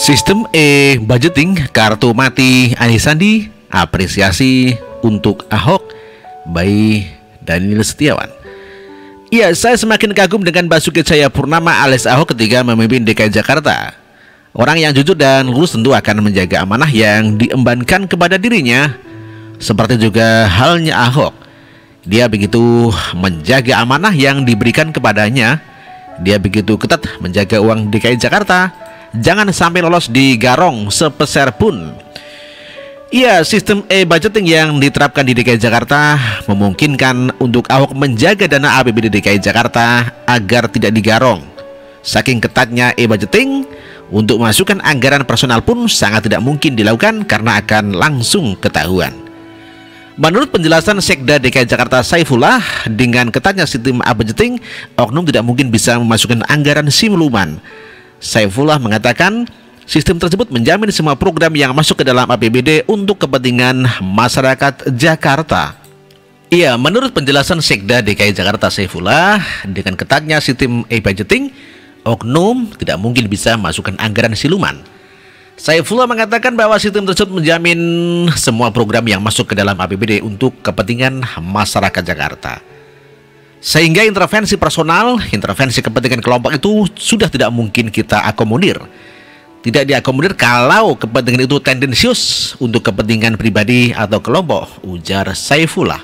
Sistem e-budgeting kartu mati Anies Sandi, apresiasi untuk Ahok by Daniel Setiawan. Ya, saya semakin kagum dengan Basuki Cahayapurnama alias Ahok ketika memimpin DKI Jakarta. Orang yang jujur dan lurus tentu akan menjaga amanah yang diembankan kepada dirinya. Seperti juga halnya Ahok, dia begitu menjaga amanah yang diberikan kepadanya. Dia begitu ketat menjaga uang DKI Jakarta, jangan sampai lolos di garong sepeser pun. Ya, sistem e-budgeting yang diterapkan di DKI Jakarta memungkinkan untuk Ahok menjaga dana APBD DKI Jakarta agar tidak digarong. Saking ketatnya e-budgeting, untuk memasukkan anggaran personal pun sangat tidak mungkin dilakukan karena akan langsung ketahuan. Menurut penjelasan Sekda DKI Jakarta Saifullah, dengan ketatnya sistem e-budgeting, oknum tidak mungkin bisa memasukkan anggaran siluman. Saifullah mengatakan, sistem tersebut menjamin semua program yang masuk ke dalam APBD untuk kepentingan masyarakat Jakarta. Iya, menurut penjelasan Sekda DKI Jakarta Saifullah, dengan ketatnya sistem e-budgeting, oknum tidak mungkin bisa memasukkan anggaran siluman. Saifullah mengatakan bahwa sistem tersebut menjamin semua program yang masuk ke dalam APBD untuk kepentingan masyarakat Jakarta. Sehingga intervensi personal, intervensi kepentingan kelompok itu sudah tidak mungkin kita akomodir. Tidak diakomodir kalau kepentingan itu tendensius untuk kepentingan pribadi atau kelompok, ujar Saifullah.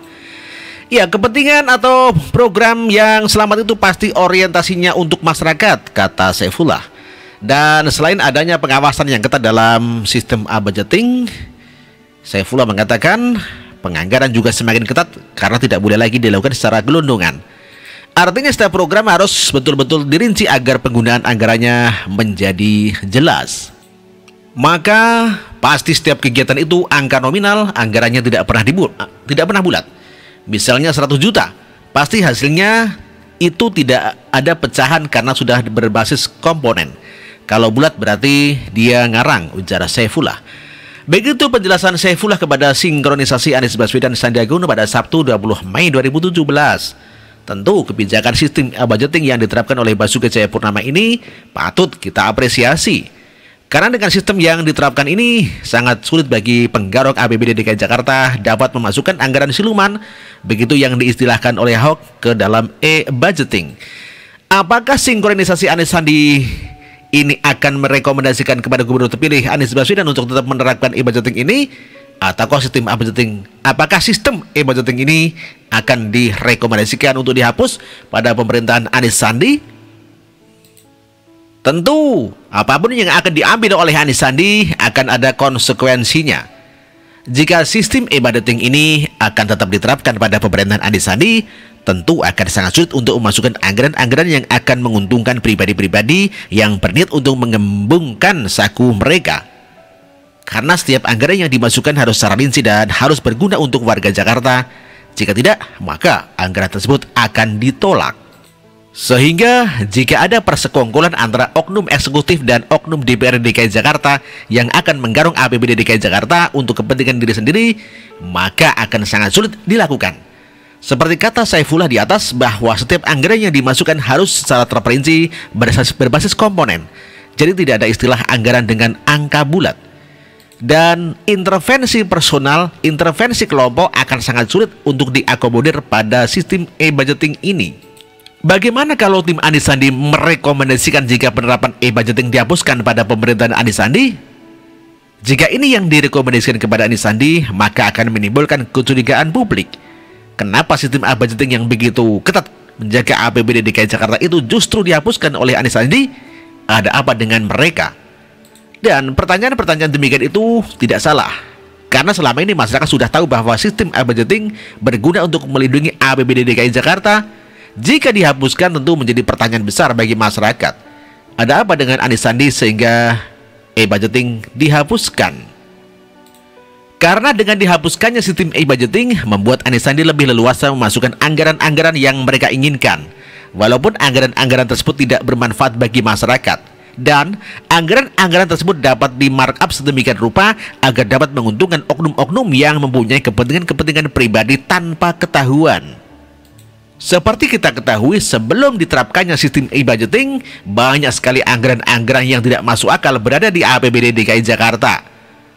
Ya, kepentingan atau program yang selamat itu pasti orientasinya untuk masyarakat, kata Saifullah. Dan selain adanya pengawasan yang ketat dalam sistem e-budgeting, Saifullah mengatakan penganggaran juga semakin ketat karena tidak boleh lagi dilakukan secara gelondongan. Artinya setiap program harus betul-betul dirinci agar penggunaan anggarannya menjadi jelas. Maka pasti setiap kegiatan itu angka nominal anggarannya tidak pernah bulat. Misalnya 100 juta, pasti hasilnya itu tidak ada pecahan karena sudah berbasis komponen. Kalau bulat berarti dia ngarang, ujar Saifullah. Begitu penjelasan Saifullah kepada sinkronisasi Anies Baswedan Sandiaga Uno pada Sabtu 20 Mei 2017. Tentu kebijakan sistem e-budgeting yang diterapkan oleh Basuki Cahayapurnama ini patut kita apresiasi. Karena dengan sistem yang diterapkan ini sangat sulit bagi penggarong APBD DKI Jakarta dapat memasukkan anggaran siluman, begitu yang diistilahkan oleh Ahok, ke dalam e-budgeting. Apakah sinkronisasi Anies Sandi ini akan merekomendasikan kepada gubernur terpilih Anies Baswedan untuk tetap menerapkan e-budgeting ini? Apakah sistem e-budgeting ini akan direkomendasikan untuk dihapus pada pemerintahan Anies Sandi? Tentu, apapun yang akan diambil oleh Anies Sandi akan ada konsekuensinya. Jika sistem e-budgeting ini akan tetap diterapkan pada pemerintahan Anies Sandi, tentu akan sangat sulit untuk memasukkan anggaran-anggaran yang akan menguntungkan pribadi-pribadi yang berniat untuk mengembungkan saku mereka. Karena setiap anggaran yang dimasukkan harus secara rinci dan harus berguna untuk warga Jakarta. Jika tidak, maka anggaran tersebut akan ditolak. Sehingga jika ada persekongkolan antara oknum eksekutif dan oknum DPRD DKI Jakarta yang akan menggarong APBD DKI Jakarta untuk kepentingan diri sendiri, maka akan sangat sulit dilakukan. Seperti kata Saifullah di atas, bahwa setiap anggaran yang dimasukkan harus secara terperinci berbasis komponen. Jadi tidak ada istilah anggaran dengan angka bulat. Dan intervensi personal, intervensi kelompok akan sangat sulit untuk diakomodir pada sistem e-budgeting ini. Bagaimana kalau tim Anies Sandi merekomendasikan jika penerapan e-budgeting dihapuskan pada pemerintahan Anies Sandi? Jika ini yang direkomendasikan kepada Anies Sandi, maka akan menimbulkan kecurigaan publik. Kenapa sistem e-budgeting yang begitu ketat menjaga APBD DKI Jakarta itu justru dihapuskan oleh Anies Sandi? Ada apa dengan mereka? Dan pertanyaan-pertanyaan demikian itu tidak salah. Karena selama ini masyarakat sudah tahu bahwa sistem e-budgeting berguna untuk melindungi APBD DKI Jakarta. Jika dihapuskan tentu menjadi pertanyaan besar bagi masyarakat. Ada apa dengan Anies Sandi sehingga e-budgeting dihapuskan? Karena dengan dihapuskannya sistem e-budgeting membuat Anies Sandi lebih leluasa memasukkan anggaran-anggaran yang mereka inginkan, walaupun anggaran-anggaran tersebut tidak bermanfaat bagi masyarakat. Dan anggaran-anggaran tersebut dapat di-markup sedemikian rupa agar dapat menguntungkan oknum-oknum yang mempunyai kepentingan-kepentingan pribadi tanpa ketahuan. Seperti kita ketahui, sebelum diterapkannya sistem e-budgeting, banyak sekali anggaran-anggaran yang tidak masuk akal berada di APBD DKI Jakarta.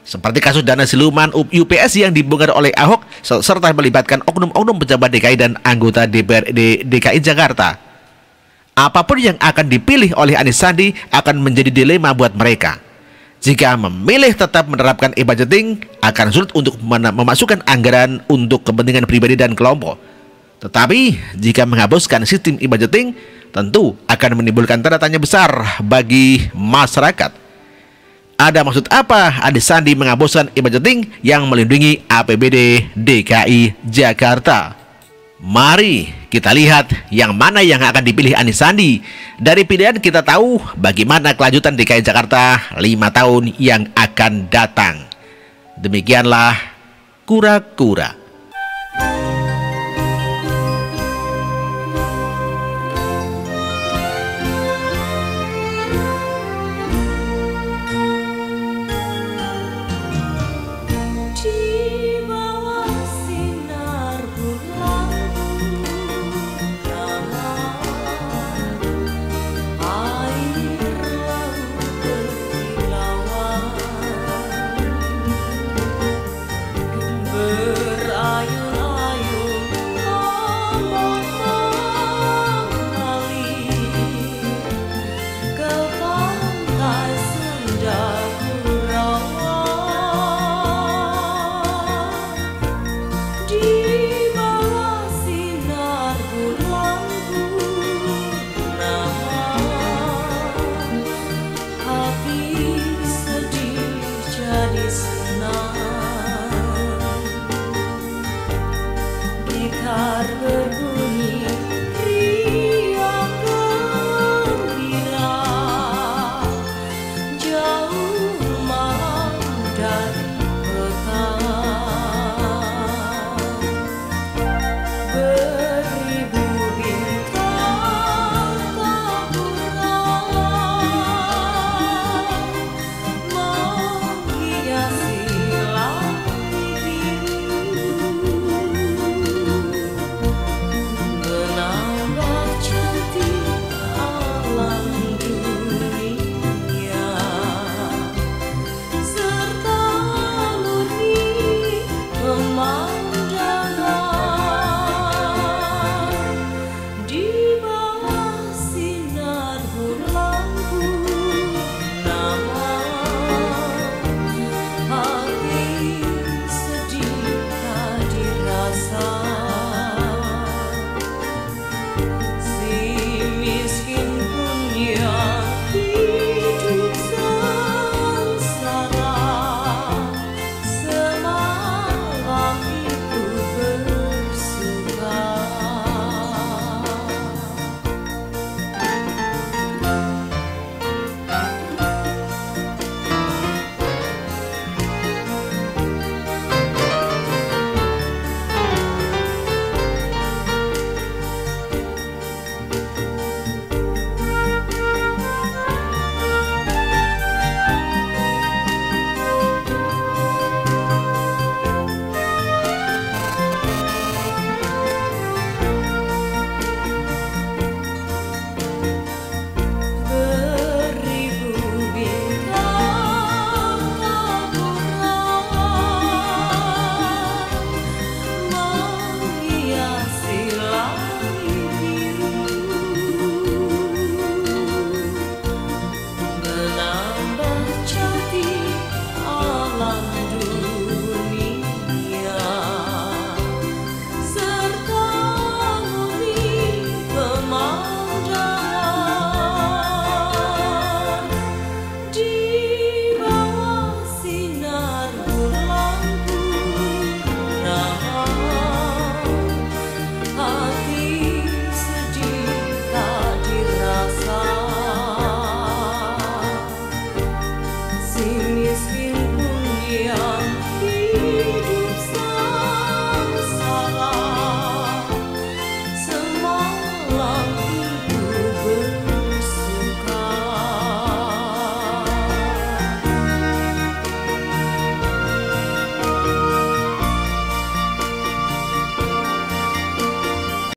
Seperti kasus dana siluman UPS yang dibongkar oleh Ahok, serta melibatkan oknum-oknum pejabat DKI dan anggota DPRD DKI Jakarta. Apapun yang akan dipilih oleh Anies Sandi akan menjadi dilema buat mereka. Jika memilih tetap menerapkan e-budgeting, akan sulit untuk memasukkan anggaran untuk kepentingan pribadi dan kelompok. Tetapi, jika menghapuskan sistem e-budgeting, tentu akan menimbulkan tanda tanya besar bagi masyarakat. Ada maksud apa Anies Sandi menghapuskan e-budgeting yang melindungi APBD DKI Jakarta? Mari kita lihat yang mana yang akan dipilih Anies Sandi. Dari pilihan kita tahu bagaimana kelanjutan DKI Jakarta 5 tahun yang akan datang. Demikianlah kura-kura. Jauh malam dari kota.